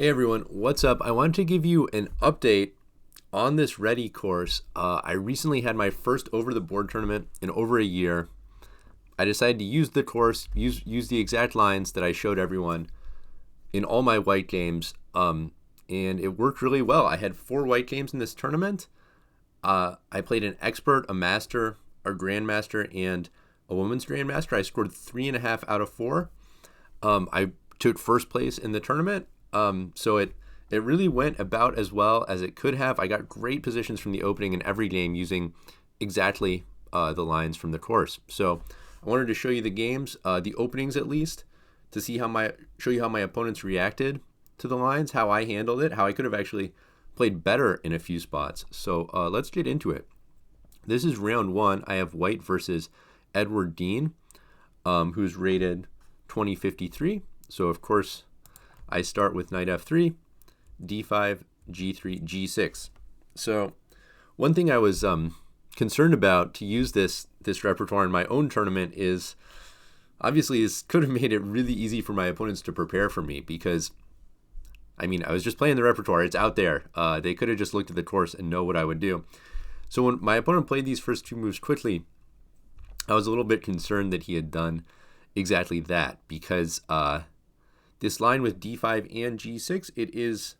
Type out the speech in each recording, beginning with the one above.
Hey everyone, what's up? I wanted to give you an update on this Reti course. I recently had my first over the board tournament in over a year. I decided to use the course, use the exact lines that I showed everyone in all my white games, and it worked really well. I had 4 white games in this tournament. I played an expert, a master, a grandmaster, and a women's grandmaster. I scored 3.5 out of 4. I took first place in the tournament. So it really went about as well as it could have. I got great positions from the opening in every game using exactly the lines from the course. So I wanted to show you the games, the openings at least, to see show you how my opponents reacted to the lines, how I handled it, how I could have actually played better in a few spots. So let's get into it. This is round 1. I have white versus Edward Dean, who's rated 2053. So of course, I start with knight f3, d5, g3, g6. So one thing I was concerned about to use this repertoire in my own tournament is, obviously this could have made it really easy for my opponents to prepare for me, because I was just playing the repertoire. It's out there. They could have just looked at the course and know what I would do. So when my opponent played these first 2 moves quickly, I was a little bit concerned that he had done exactly that, because this line with d5 and g6, it is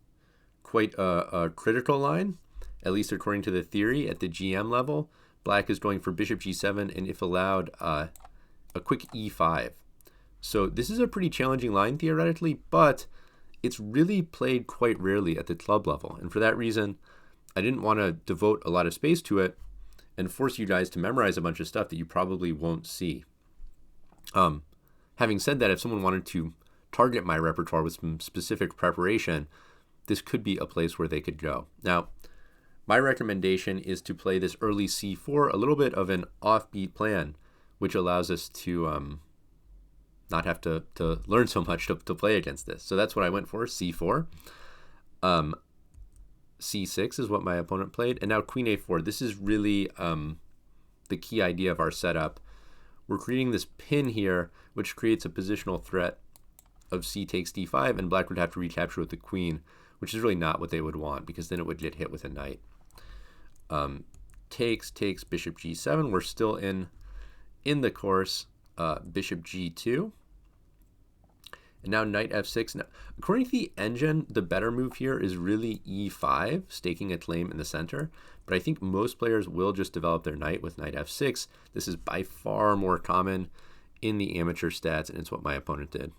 quite a critical line, at least according to the theory at the GM level. Black is going for bishop g7, and if allowed, a quick e5. So this is a pretty challenging line theoretically, but it's really played quite rarely at the club level. And for that reason, I didn't want to devote a lot of space to it and force you guys to memorize a bunch of stuff that you probably won't see. Having said that, if someone wanted to target my repertoire with some specific preparation, this could be a place where they could go. Now, my recommendation is to play this early c4, a little bit of an offbeat plan, which allows us to not have to learn so much to play against this. So that's what I went for, c4. C6 is what my opponent played. And now queen a4. This is really the key idea of our setup. We're creating this pin here, which creates a positional threat of c takes d5, and black would have to recapture with the queen, which is really not what they would want, because then it would get hit with a knight. Takes bishop g7. We're still in the course. Bishop g2. And now knight f6. Now, according to the engine, the better move here is really e5, staking a claim in the center. But I think most players will just develop their knight with knight f6. This is by far more common in the amateur stats, and it's what my opponent did.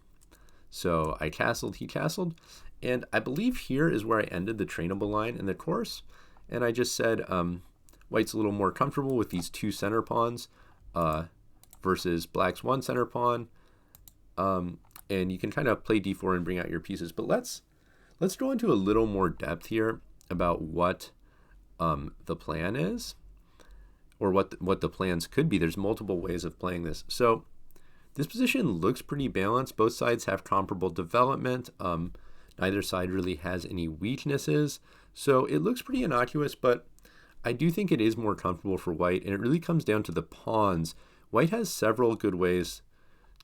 So I castled, he castled, and I believe here is where I ended the trainable line in the course. And I just said white's a little more comfortable with these 2 center pawns versus black's 1 center pawn. And you can kind of play d4 and bring out your pieces. But let's go into a little more depth here about what the plan is, or what the plans could be. There's multiple ways of playing this. So this position looks pretty balanced. Both sides have comparable development. Neither side really has any weaknesses. So it looks pretty innocuous, but I do think it is more comfortable for white, and it really comes down to the pawns. White has several good ways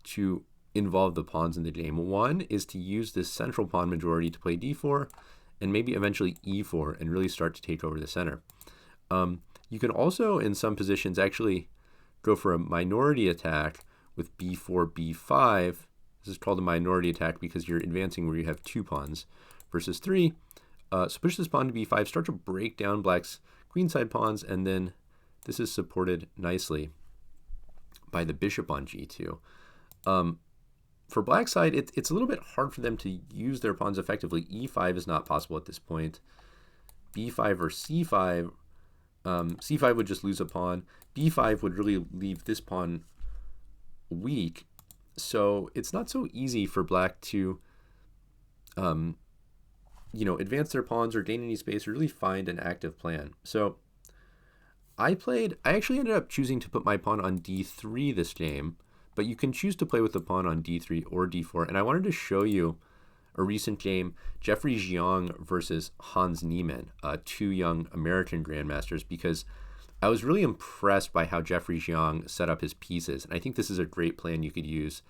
to involve the pawns in the game. One is to use this central pawn majority to play d4, and maybe eventually e4, and really start to take over the center. You can also, in some positions, actually go for a minority attack with b4, b5. This is called a minority attack because you're advancing where you have 2 pawns versus 3. So push this pawn to b5, start to break down black's queenside pawns, and then this is supported nicely by the bishop on g2. For black side, it's a little bit hard for them to use their pawns effectively. e5 is not possible at this point. b5 or c5, c5 would just lose a pawn. b5 would really leave this pawn weak. So it's not so easy for black to advance their pawns or gain any space or really find an active plan. So I actually ended up choosing to put my pawn on d3 this game, but you can choose to play with the pawn on d3 or d4. And I wanted to show you a recent game, Jeffrey Jiang versus Hans Niemann, 2 young American grandmasters, because I was really impressed by how Jeffrey Jiang set up his pieces. And I think this is a great plan you could use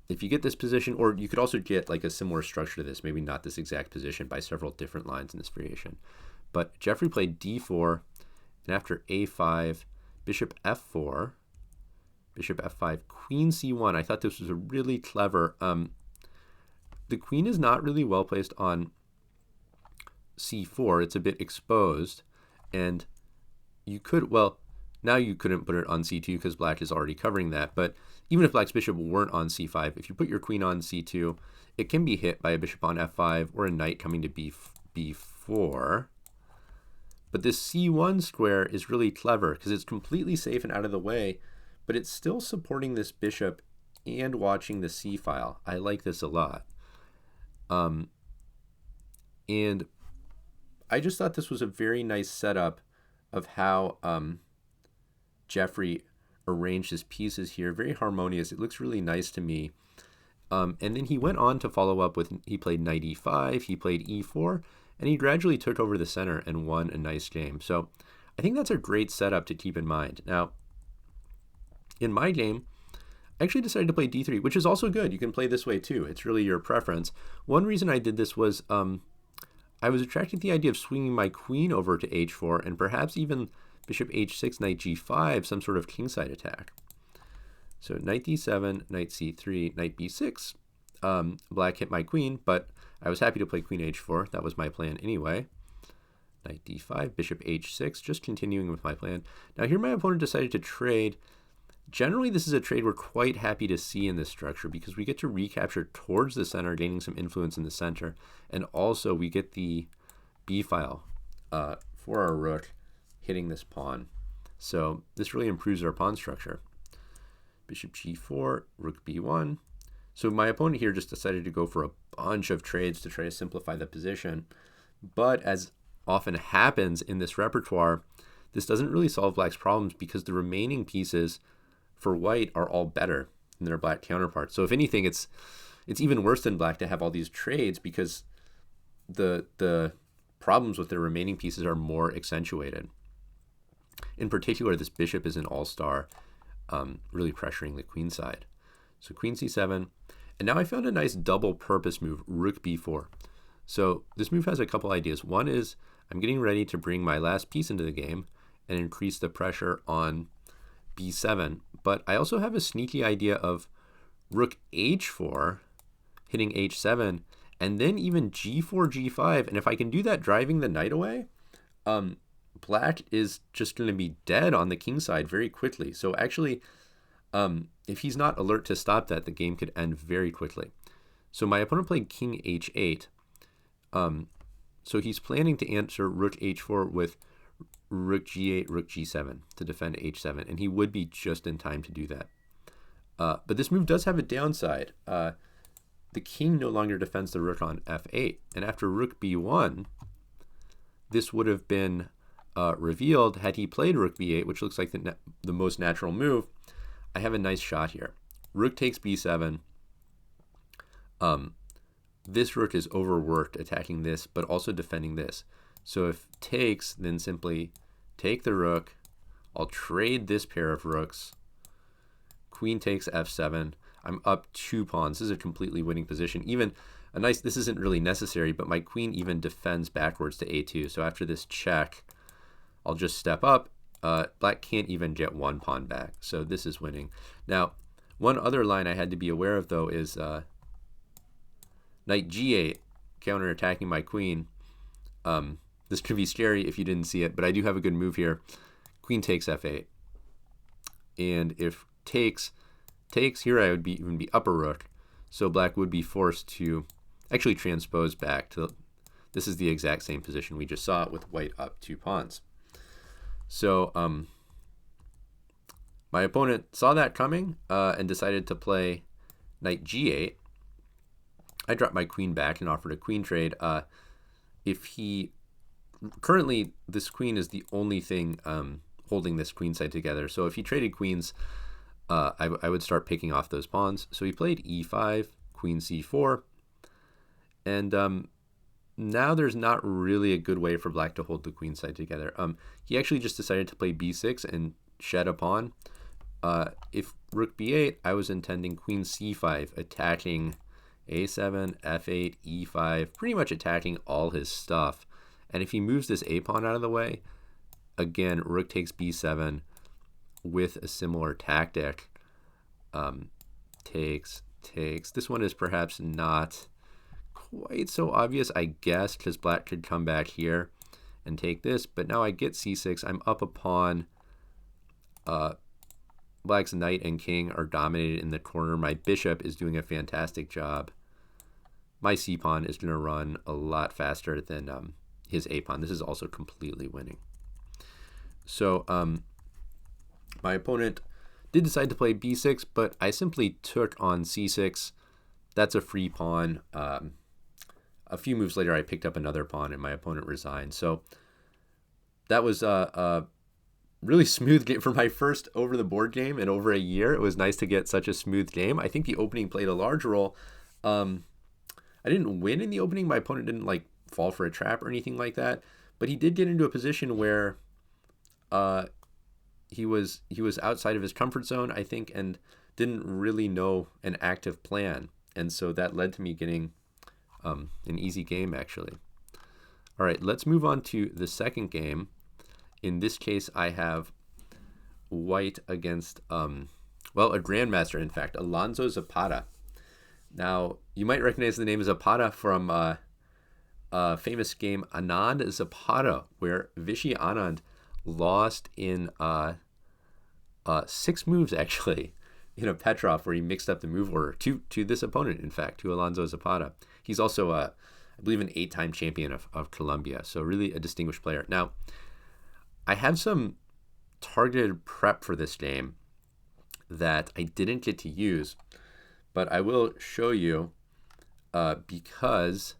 if you get this position, or you could also get like a similar structure to this, maybe not this exact position, by several different lines in this variation. But Jeffrey played d4, and after a5, bishop f4, bishop f5, queen c1. I thought this was a really clever. The queen is not really well placed on c4. It's a bit exposed, and you could, well, now you couldn't put it on c2 because black is already covering that, but even if black's bishop weren't on c5, if you put your queen on c2, it can be hit by a bishop on f5 or a knight coming to b4. But this c1 square is really clever because it's completely safe and out of the way, but it's still supporting this bishop and watching the c file. I like this a lot. And I just thought this was a very nice setup of how Jeffrey arranged his pieces here. Very harmonious. It looks really nice to me. And then he went on to follow up with, he played knight e5, he played e4, and he gradually took over the center and won a nice game. So I think that's a great setup to keep in mind. Now, in my game, I actually decided to play d3, which is also good. You can play this way too. It's really your preference. One reason I did this was I was attracted to the idea of swinging my queen over to h4 and perhaps even bishop h6, knight g5, some sort of kingside attack. So knight d7, knight c3, knight b6. Black hit my queen, but I was happy to play queen h4. That was my plan anyway. Knight d5, bishop h6, just continuing with my plan. Now here my opponent decided to trade. Generally, this is a trade we're quite happy to see in this structure because we get to recapture towards the center, gaining some influence in the center. And also we get the b file for our rook hitting this pawn. So this really improves our pawn structure. Bishop g4, rook b1. So my opponent here just decided to go for a bunch of trades to try to simplify the position. But as often happens in this repertoire, this doesn't really solve black's problems because the remaining pieces for white are all better than their black counterparts. So if anything, it's even worse than black to have all these trades because the problems with the remaining pieces are more accentuated. In particular, this bishop is an all-star, really pressuring the queen side. So queen c7, and now I found a nice double purpose move, rook b4. So this move has a couple ideas. One is I'm getting ready to bring my last piece into the game and increase the pressure on b7, but I also have a sneaky idea of rook h4 hitting h7 and then even g4 g5, and if I can do that driving the knight away, black is just going to be dead on the king side very quickly. So actually, if he's not alert to stop that, the game could end very quickly. So my opponent played king h8. So he's planning to answer rook h4 with rook g8, rook g7 to defend h7, and he would be just in time to do that. But this move does have a downside. The king no longer defends the rook on f8, and after rook b1, this would have been revealed had he played rook b8, which looks like the most natural move. I have a nice shot here. Rook takes b7. This rook is overworked attacking this, but also defending this. So if takes, then simply take the rook. I'll trade this pair of rooks. Queen takes f7. I'm up 2 pawns. This is a completely winning position. Even a nice, this isn't really necessary, but my queen even defends backwards to a2. So after this check, I'll just step up. Black can't even get 1 pawn back. So this is winning. Now, one other line I had to be aware of, though, is knight g8, counterattacking my queen. This could be scary if you didn't see it, but I do have a good move here. Queen takes f8. And if takes, here I would even be up a rook. So black would be forced to actually transpose back to, this is the exact same position we just saw it with white up 2 pawns. So my opponent saw that coming and decided to play knight g8. I dropped my queen back and offered a queen trade. Currently, this queen is the only thing holding this queen side together. So if he traded queens, I would start picking off those pawns. So he played e5, queen c4. And now there's not really a good way for black to hold the queen side together. He actually just decided to play b6 and shed a pawn. if rook b8, I was intending queen c5, attacking a7, f8, e5, pretty much attacking all his stuff. And if he moves this a pawn out of the way, again, rook takes b7 with a similar tactic. Takes. This one is perhaps not quite so obvious, I guess, because black could come back here and take this. But now I get c6. I'm up a pawn. Black's knight and king are dominated in the corner. My bishop is doing a fantastic job. My c-pawn is going to run a lot faster than his a-pawn. This is also completely winning. So my opponent did decide to play b6, but I simply took on c6. That's a free pawn. A few moves later, I picked up another pawn, and my opponent resigned. So that was a really smooth game for my first over-the-board game in over a year. It was nice to get such a smooth game. I think the opening played a large role. I didn't win in the opening. My opponent didn't like fall for a trap or anything like that, but he did get into a position where he was outside of his comfort zone, I think, and didn't really know an active plan. And so that led to me getting an easy game, actually. All right, let's move on to the second game. In this case, I have white against, well, a grandmaster, in fact, Alonso Zapata. Now, you might recognize the name Zapata from a famous game, Anand Zapata, where Vishy Anand lost in 6 moves, actually, in a Petrov, where he mixed up the move order to this opponent, in fact, to Alonso Zapata. He's also, I believe, an 8-time champion of Colombia, so really a distinguished player. Now, I have some targeted prep for this game that I didn't get to use, but I will show you because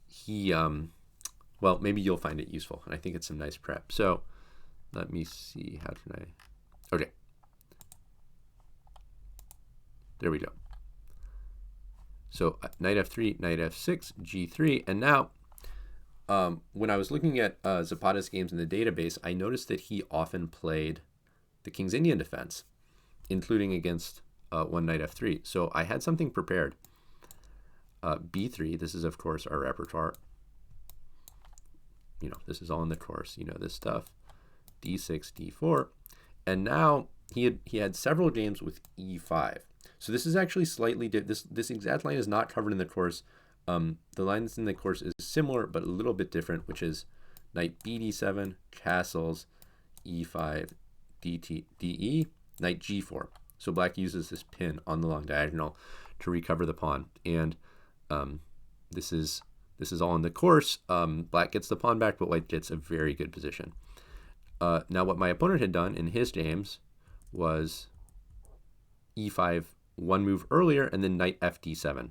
he, well, maybe you'll find it useful, and I think it's some nice prep. So let me see, how can I, okay. There we go. So knight f3, knight f6, g3, and now when I was looking at Zapata's games in the database, I noticed that he often played the King's Indian defense, including against one knight f3. So I had something prepared. b3, this is, of course, our repertoire. You know, this is all in the course. You know this stuff. d6, d4. And now he had several games with e5. So this is actually slightly this exact line is not covered in the course. The line that's in the course is similar but a little bit different, which is knight bd7, castles, e5, de, knight g4. So black uses this pin on the long diagonal to recover the pawn, and this is all in the course. Black gets the pawn back, but white gets a very good position. Now what my opponent had done in his games was e5 one move earlier, and then knight fd7.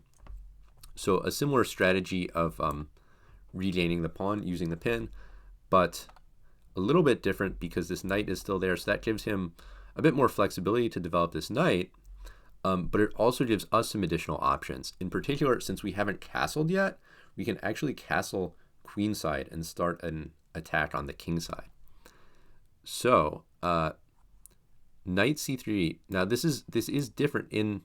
So a similar strategy of regaining the pawn using the pin, but a little bit different because this knight is still there. So that gives him a bit more flexibility to develop this knight, but it also gives us some additional options. In particular, since we haven't castled yet, we can actually castle queenside and start an attack on the king side. So knight c3. Now this is different in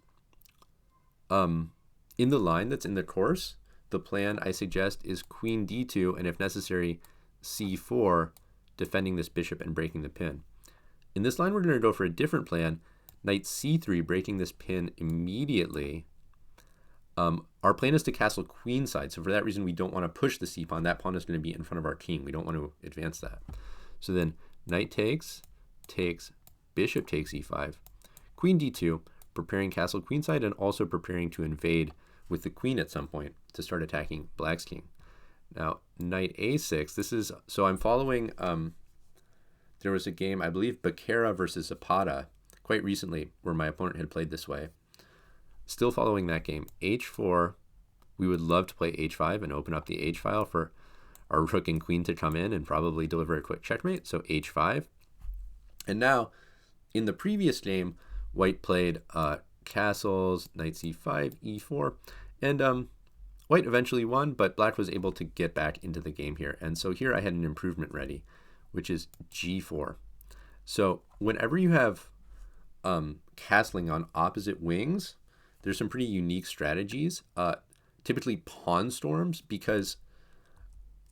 the line that's in the course. The plan I suggest is queen d2, and if necessary, c4, defending this bishop and breaking the pin. In this line, we're going to go for a different plan, knight c3, breaking this pin immediately. Our plan is to castle queenside, so for that reason, we don't want to push the c-pawn. That pawn is going to be in front of our king. We don't want to advance that. So then knight takes, bishop takes e5, queen d2, preparing castle queenside and also preparing to invade with the queen at some point to start attacking black's king. Now, knight a6, this is, so I'm following, there was a game, I believe, Belenkaya versus Zapata, quite recently, where my opponent had played this way. Still following that game, h4, we would love to play h5 and open up the h file for our rook and queen to come in and probably deliver a quick checkmate, so h5. And now, in the previous game, white played castles, knight c5, e4, and white eventually won, but black was able to get back into the game here. And so here I had an improvement ready, which is g4. So whenever you have castling on opposite wings, there's some pretty unique strategies. Typically pawn storms, because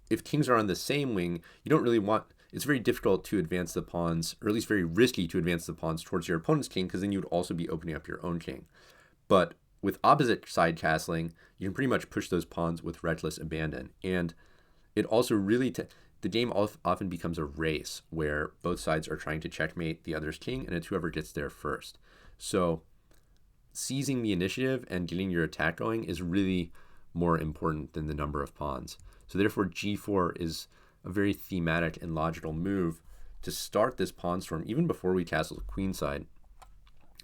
if kings are on the same wing, you don't really want, it's very difficult to advance the pawns, or at least very risky to advance the pawns towards your opponent's king, because then you'd also be opening up your own king. But with opposite side castling, you can pretty much push those pawns with reckless abandon. And it also really, the game often becomes a race where both sides are trying to checkmate the other's king, and it's whoever gets there first. So seizing the initiative and getting your attack going is really more important than the number of pawns. So therefore, g4 is a very thematic and logical move to start this pawn storm even before we castle queenside.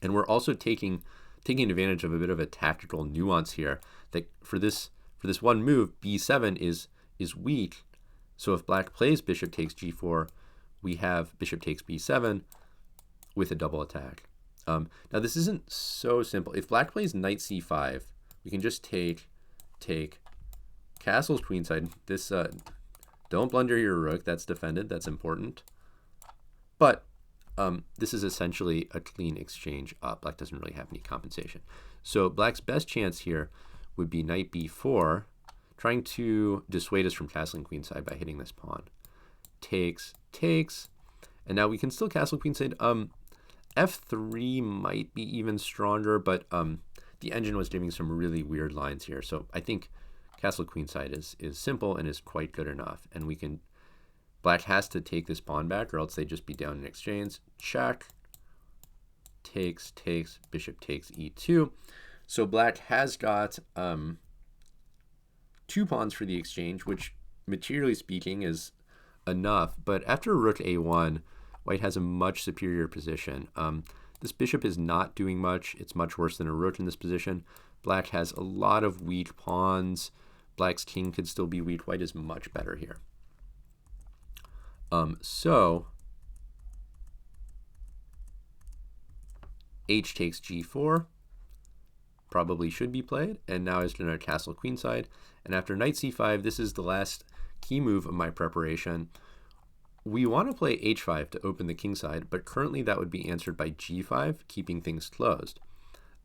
And we're also taking advantage of a bit of a tactical nuance here, that for this one move, b7 is weak. So if black plays bishop takes g4, we have bishop takes b7 with a double attack. Now this isn't so simple. If black plays knight c5, we can just take castles queenside. This don't blunder your rook. That's defended. That's important. But this is essentially a clean exchange up. Black doesn't really have any compensation. So black's best chance here would be knight b4, trying to dissuade us from castling queenside by hitting this pawn. Takes, and now we can still castle queenside. f3 might be even stronger, but the engine was giving some really weird lines here. So I think castle queenside is simple and is quite good enough. And we can, black has to take this pawn back, or else they just be down in exchange. Check, takes, bishop takes e2. So black has got 2 pawns for the exchange, which materially speaking is enough. But after rook a1, white has a much superior position. This bishop is not doing much. It's much worse than a rook in this position. Black has a lot of weak pawns. Black's king could still be weak. White is much better here. So h takes g4 probably should be played, and now is going to castle queenside. And after knight c5, this is the last key move of my preparation. We want to play h5 to open the king side, but currently that would be answered by g5, keeping things closed.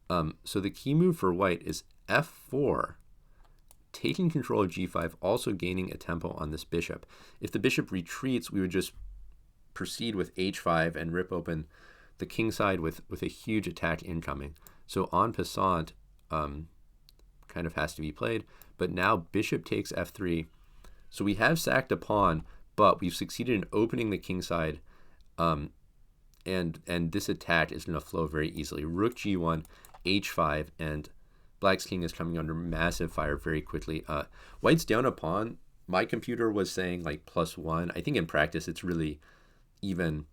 So the key move for white is f4, taking control of g5, also gaining a tempo on this bishop. If the bishop retreats, we would just proceed with h5 and rip open the king side with a huge attack incoming. So en passant kind of has to be played, but now bishop takes f3. So we have sacked a pawn, but we've succeeded in opening the king side, and this attack is going to flow very easily. Rook g1, h5, and black's king is coming under massive fire very quickly. White's down a pawn. My computer was saying like +1. I think in practice it's really even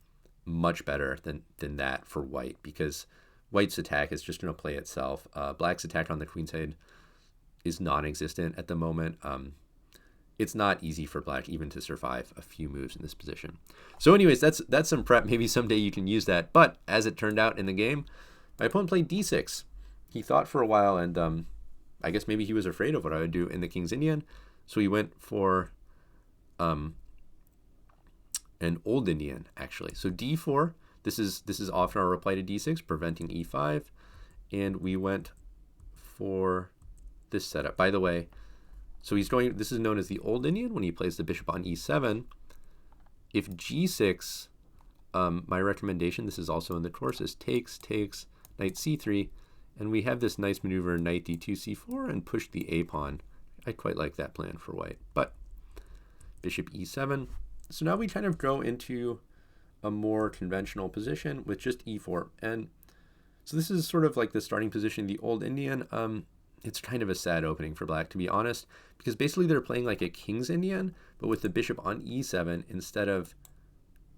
much better than that for white, because white's attack is just going to play itself. Black's attack on the queen side is non-existent at the moment. It's not easy for black even to survive a few moves in this position. So anyways, that's some prep. Maybe someday you can use that. But as it turned out in the game, my opponent played d6. He thought for a while, and I guess maybe he was afraid of what I would do in the King's Indian. So he went for an old Indian, actually. So d4, this is often our reply to d6, preventing e5. And we went for this setup. By the way, so he's going, this is known as the old Indian when he plays the bishop on e7. If g6, my recommendation, this is also in the course, is takes, knight c3, and we have this nice maneuver, knight d2, c4, and push the a pawn. I quite like that plan for white. But bishop e7. So now we kind of go into a more conventional position with just e4. And so this is sort of like the starting position of the old Indian. It's kind of a sad opening for black, to be honest, because basically they're playing like a King's Indian, but with the bishop on e7 instead of,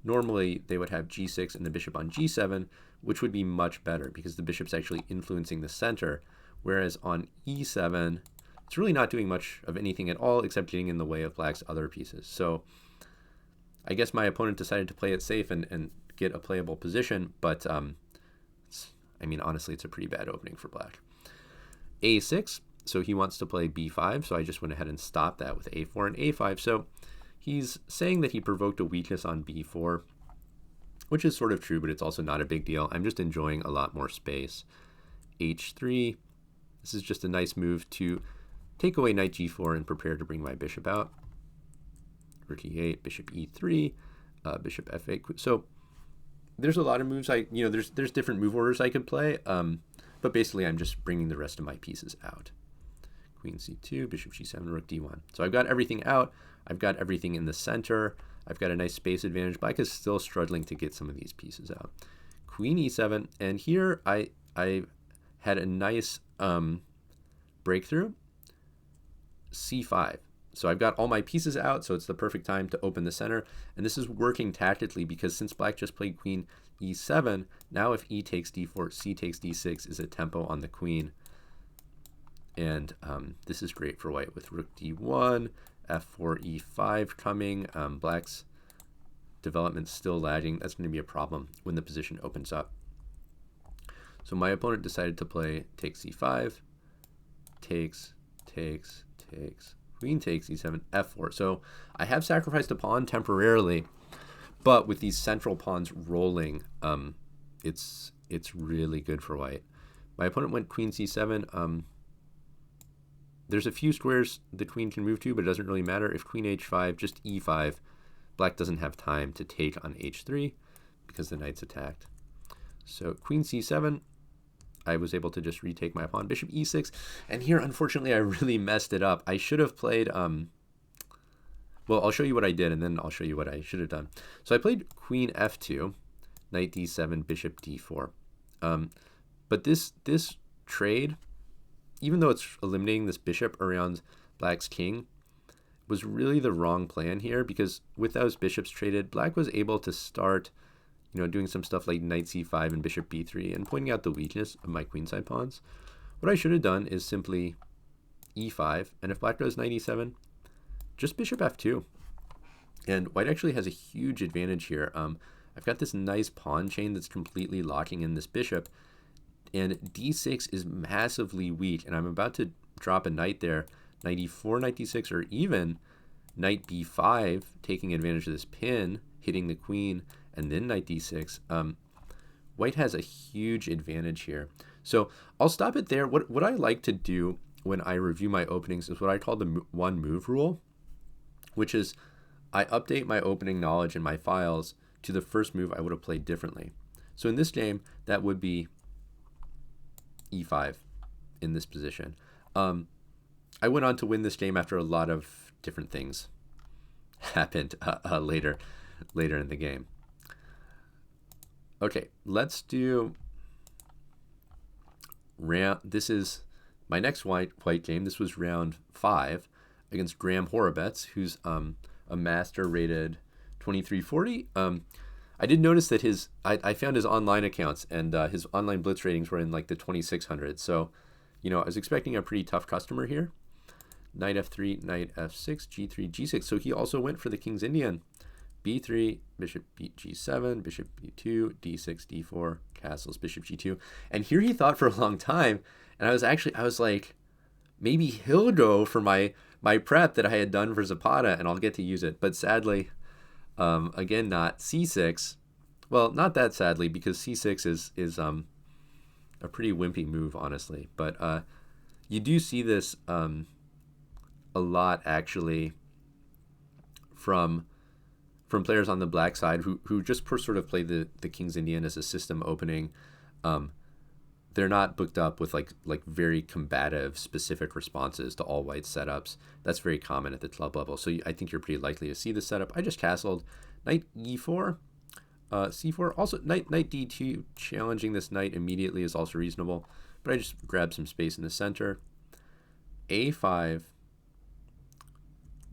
normally they would have g6 and the bishop on g7, which would be much better because the bishop's actually influencing the center, whereas on e7, it's really not doing much of anything at all except getting in the way of black's other pieces. So I guess my opponent decided to play it safe and get a playable position, but I mean, honestly, it's a pretty bad opening for black. a6, so he wants to play b5, so I just went ahead and stopped that with a4 and a5. So he's saying that he provoked a weakness on b4. which is sort of true, but it's also not a big deal. I'm just enjoying a lot more space. H3. This is just a nice move to take away knight g4 and prepare to bring my bishop out. Rook e8, bishop e3, bishop f8. So there's a lot of moves there's different move orders I could play, but basically I'm just bringing the rest of my pieces out. Queen c2, bishop g7, rook d1. So I've got everything out. I've got everything in the center. I've got a nice space advantage. Black is still struggling to get some of these pieces out. Queen e7, and here I had a nice breakthrough. c5. So I've got all my pieces out, so it's the perfect time to open the center. And this is working tactically because since black just played queen e7, now if e takes d4, c takes d6 is a tempo on the queen. And this is great for white with rook d1, f4, e5 coming. Black's development still lagging. That's going to be a problem when the position opens up. So my opponent decided to play take c5, takes, queen takes e7, f4. So I have sacrificed a pawn temporarily, but with these central pawns rolling, it's really good for white. My opponent went queen c7. There's a few squares the queen can move to, but it doesn't really matter. If queen h5, just e5, black doesn't have time to take on h3 because the knight's attacked. So queen c7, I was able to just retake my pawn. Bishop e6, and here, unfortunately, I really messed it up. I should have played, well, I'll show you what I did, and then I'll show you what I should have done. So I played queen f2, knight d7, bishop d4. But this trade, even though it's eliminating this bishop around black's king, was really the wrong plan here, because with those bishops traded, black was able to start doing some stuff like knight c5 and bishop b3 and pointing out the weakness of my queenside pawns. What I should have done is simply e5, and if black goes knight e7, just bishop f2. And white actually has a huge advantage here. I've got this nice pawn chain that's completely locking in this bishop, and d6 is massively weak, and I'm about to drop a knight there, knight e4, knight d6, or even knight b5, taking advantage of this pin, hitting the queen, and then knight d6. White has a huge advantage here. So I'll stop it there. What I like to do when I review my openings is what I call the one move rule, which is I update my opening knowledge in my files to the first move I would have played differently. So in this game, that would be e5 in this position. I went on to win this game after a lot of different things happened later in the game. Okay, let's do round. This is my next white game. This was round 5 against Graham Horowitz, who's a master rated 2340. I did notice that I found his online accounts, and his online blitz ratings were in like the 2600s. So, I was expecting a pretty tough customer here. Knight f3, knight f6, g3, g6. So he also went for the King's Indian. b3, bishop g7, bishop b2, d6, d4, castles, bishop g2. And here he thought for a long time, and I was like, maybe he'll go for my prep that I had done for Zapata, and I'll get to use it. But sadly, again, not c6. Well, not that sadly, because c6 is a pretty wimpy move, honestly. But you do see this a lot, actually, from players on the black side who just sort of play the King's Indian as a system opening. They're not booked up with like very combative specific responses to all white setups. That's very common at the club level. So I think you're pretty likely to see this setup. I just castled knight e4, c4. Also knight d2, challenging this knight immediately is also reasonable. But I just grabbed some space in the center. a5,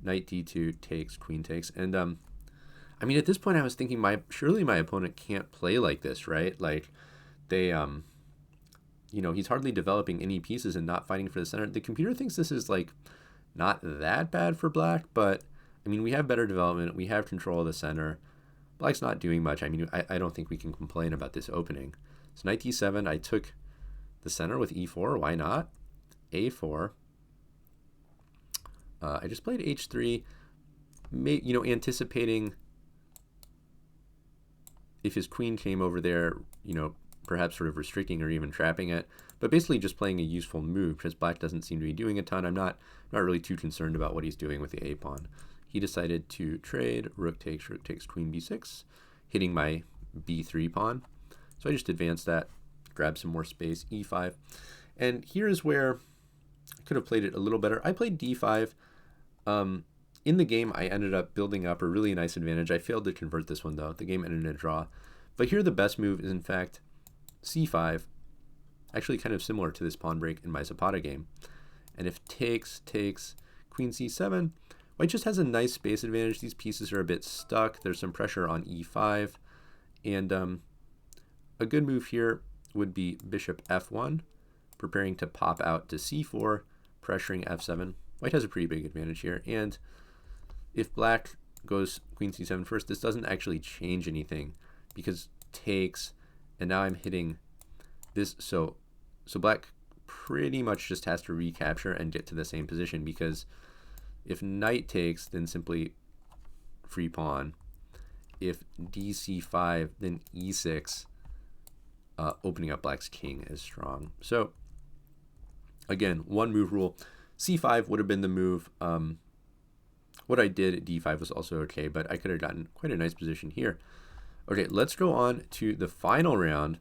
knight d2 takes, queen takes, and I mean, at this point, I was thinking, surely my opponent can't play like this, right? Like, they, he's hardly developing any pieces and not fighting for the center. The computer thinks this is, like, not that bad for black, but, I mean, we have better development. We have control of the center. Black's not doing much. I mean, I don't think we can complain about this opening. So knight d7, I took the center with e4. Why not? a4. I just played h3, anticipating if his queen came over there, perhaps sort of restricting or even trapping it, but basically just playing a useful move because black doesn't seem to be doing a ton. I'm not really too concerned about what he's doing with the a pawn. He decided to trade rook takes, queen b6, hitting my b3 pawn. So I just advanced that, grab some more space, e5. And here is where I could have played it a little better. I played d5. In the game, I ended up building up a really nice advantage. I failed to convert this one, though. The game ended in a draw. But here the best move is, in fact, c5, actually kind of similar to this pawn break in my Zapata game. And if takes, queen c7, white just has a nice space advantage. These pieces are a bit stuck. There's some pressure on e5. And a good move here would be bishop f1, preparing to pop out to c4, pressuring f7. White has a pretty big advantage here. And if black goes queen c7 first, this doesn't actually change anything because takes, and now I'm hitting this. So black pretty much just has to recapture and get to the same position, because if knight takes, then simply free pawn. If dc5, then e6, opening up black's king is strong. So again, one move rule. c5 would have been the move. What I did at d5 was also okay, but I could have gotten quite a nice position here. Okay, let's go on to the final round.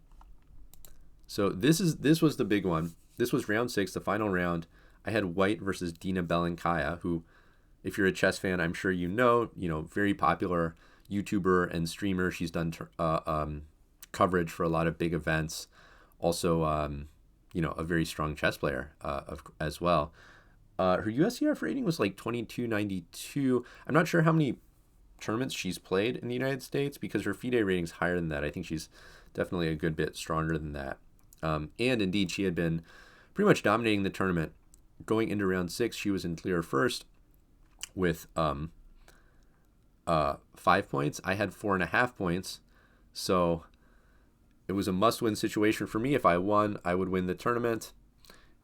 So this was the big one. This was round 6, the final round. I had white versus Dina Belenkaya, who, if you're a chess fan, I'm sure you know, very popular YouTuber and streamer. She's done coverage for a lot of big events. Also, a very strong chess player as well. Her USCF rating was like 2292. I'm not sure how many tournaments she's played in the United States, because her FIDE rating's higher than that. I think she's definitely a good bit stronger than that. And indeed, she had been pretty much dominating the tournament. Going into round 6, she was in clear first with 5 points. I had 4.5 points. So it was a must-win situation for me. If I won, I would win the tournament.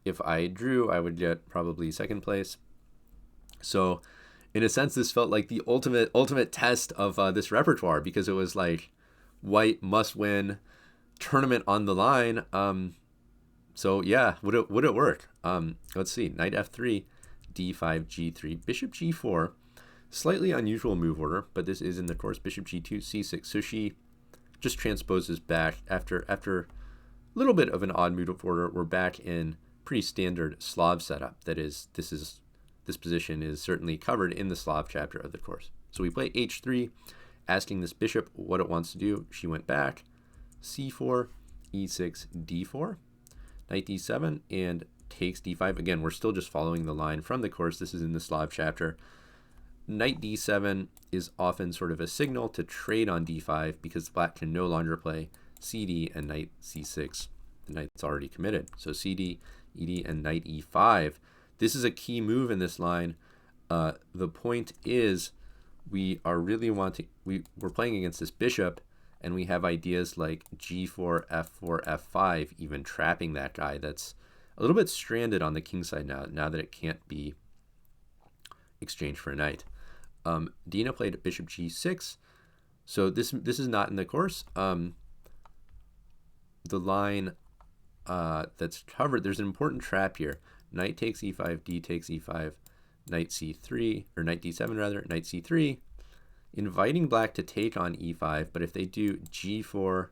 If I drew, I would get probably second place. So in a sense, this felt like the ultimate test of this repertoire, because it was like white must win, tournament on the line. So yeah, would it work? Let's see. Knight f3, d5, g3, bishop g4. Slightly unusual move order, but this is in the course. Bishop g2, c6. So she just transposes back after a little bit of an odd move order. We're back in pretty standard Slav setup. That is, this position is certainly covered in the Slav chapter of the course. So we play h3, asking this bishop what it wants to do. She went back, c4, e6, d4, knight d7, and takes d5. Again, we're still just following the line from the course. This is in the Slav chapter. Knight d7 is often sort of a signal to trade on d5, because black can no longer play cd and knight c6. The knight's already committed. So cd, ed, and knight e5. This is a key move in this line. The point is, we're playing against this bishop, and we have ideas like g4, f4, f5, even trapping that guy that's a little bit stranded on the king side now that it can't be exchanged for a knight. Dina played bishop g6, so this is not in the course. The line that's covered, there's an important trap here. Knight takes e5, d takes e5, knight c3, or knight d7 rather, knight c3, inviting black to take on e5, but if they do g4,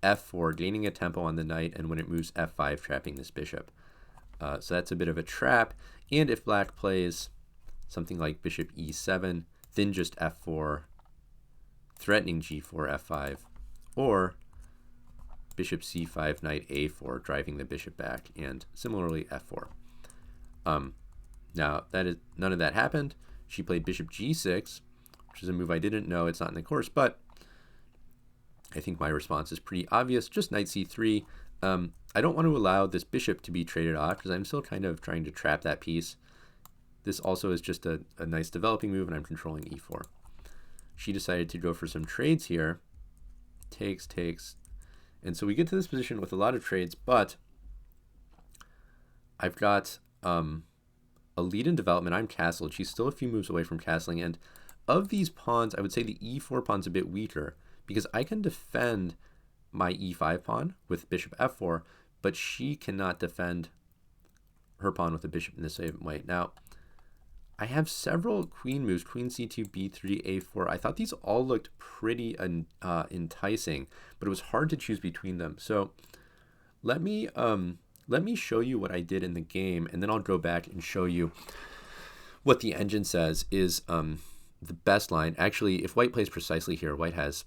f4, gaining a tempo on the knight, and when it moves f5, trapping this bishop. So that's a bit of a trap. And if black plays something like bishop e7, then just f4, threatening g4, f5, or bishop c5, knight a4, driving the bishop back, and similarly f4. Now, none of that happened. She played bishop g6, which is a move I didn't know. It's not in the course, but I think my response is pretty obvious. Just knight c3. I don't want to allow this bishop to be traded off, because I'm still kind of trying to trap that piece. This also is just a nice developing move, and I'm controlling e4. She decided to go for some trades here. Takes. And so we get to this position with a lot of trades, but I've got a lead in development. I'm castled. She's still a few moves away from castling. And of these pawns, I would say the e4 pawn's a bit weaker, because I can defend my e5 pawn with bishop f4, but she cannot defend her pawn with the bishop in the same way. Now, I have several queen moves, queen c2, b3, a4. I thought these all looked pretty enticing, but it was hard to choose between them. So let me show you what I did in the game, and then I'll go back and show you what the engine says is the best line. Actually, if white plays precisely here, white has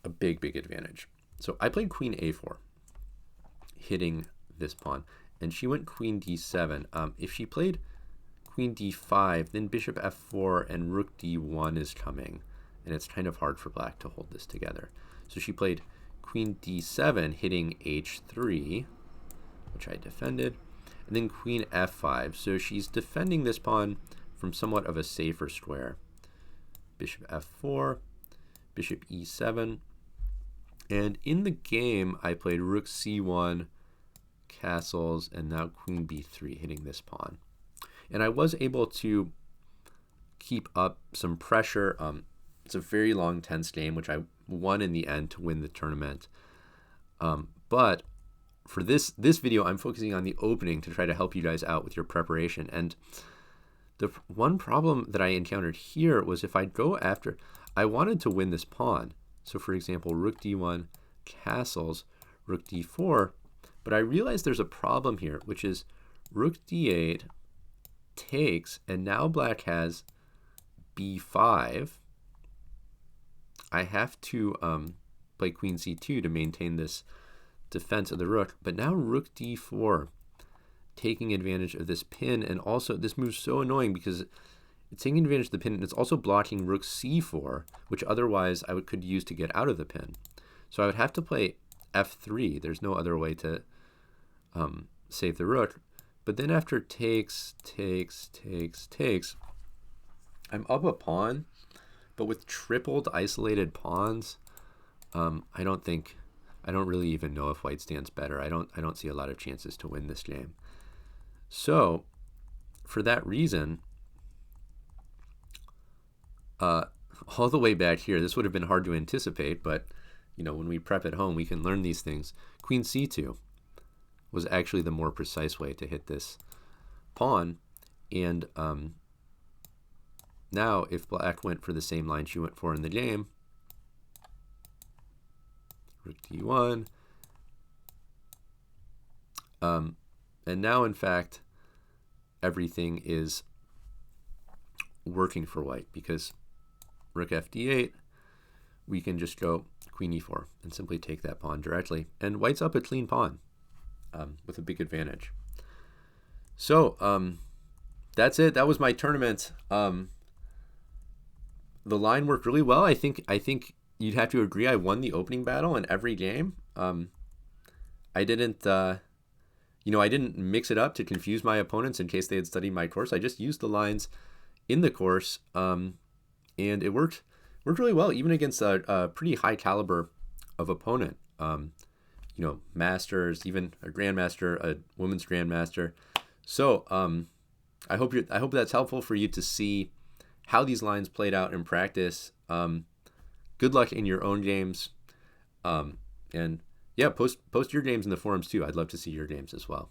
a big advantage. So I played queen a4, hitting this pawn, and she went queen d7. If she played queen d5, then bishop f4 and rook d1 is coming, and it's kind of hard for black to hold this together. So she played queen d7, hitting h3, which I defended, and then queen f5. So she's defending this pawn from somewhat of a safer square. Bishop f4, bishop e7, and in the game I played rook c1, castles, and now queen b3, hitting this pawn. And I was able to keep up some pressure. It's a very long, tense game, which I won in the end to win the tournament. But for this video, I'm focusing on the opening to try to help you guys out with your preparation. And the one problem that I encountered here was if I go after, I wanted to win this pawn. So for example, rook d1, castles, rook d4. But I realized there's a problem here, which is rook d8, takes, and now black has b5. I have to play queen c2 to maintain this defense of the rook, but now rook d4, taking advantage of this pin, and also this move's so annoying because it's taking advantage of the pin, and it's also blocking rook c4, which otherwise I could use to get out of the pin. So I would have to play f3. There's no other way to save the rook. But then after takes, I'm up a pawn, but with tripled isolated pawns, I don't really even know if white stands better. I don't see a lot of chances to win this game. So for that reason, all the way back here, this would have been hard to anticipate, but when we prep at home, we can learn these things. Queen c2 was actually the more precise way to hit this pawn. And now if black went for the same line she went for in the game, rook d1, and now in fact everything is working for white, because rook f d8, we can just go queen e4 and simply take that pawn directly, and white's up a clean pawn with a big advantage. So that's it. That was my tournament. The line worked really well. I think you'd have to agree I won the opening battle in every game. I didn't I didn't mix it up to confuse my opponents in case they had studied my course. I just used the lines in the course, and it worked really well, even against a pretty high caliber of opponent. Masters, even a grandmaster, a women's grandmaster. So I hope that's helpful for you to see how these lines played out in practice. Good luck in your own games, and yeah, post your games in the forums too. I'd love to see your games as well.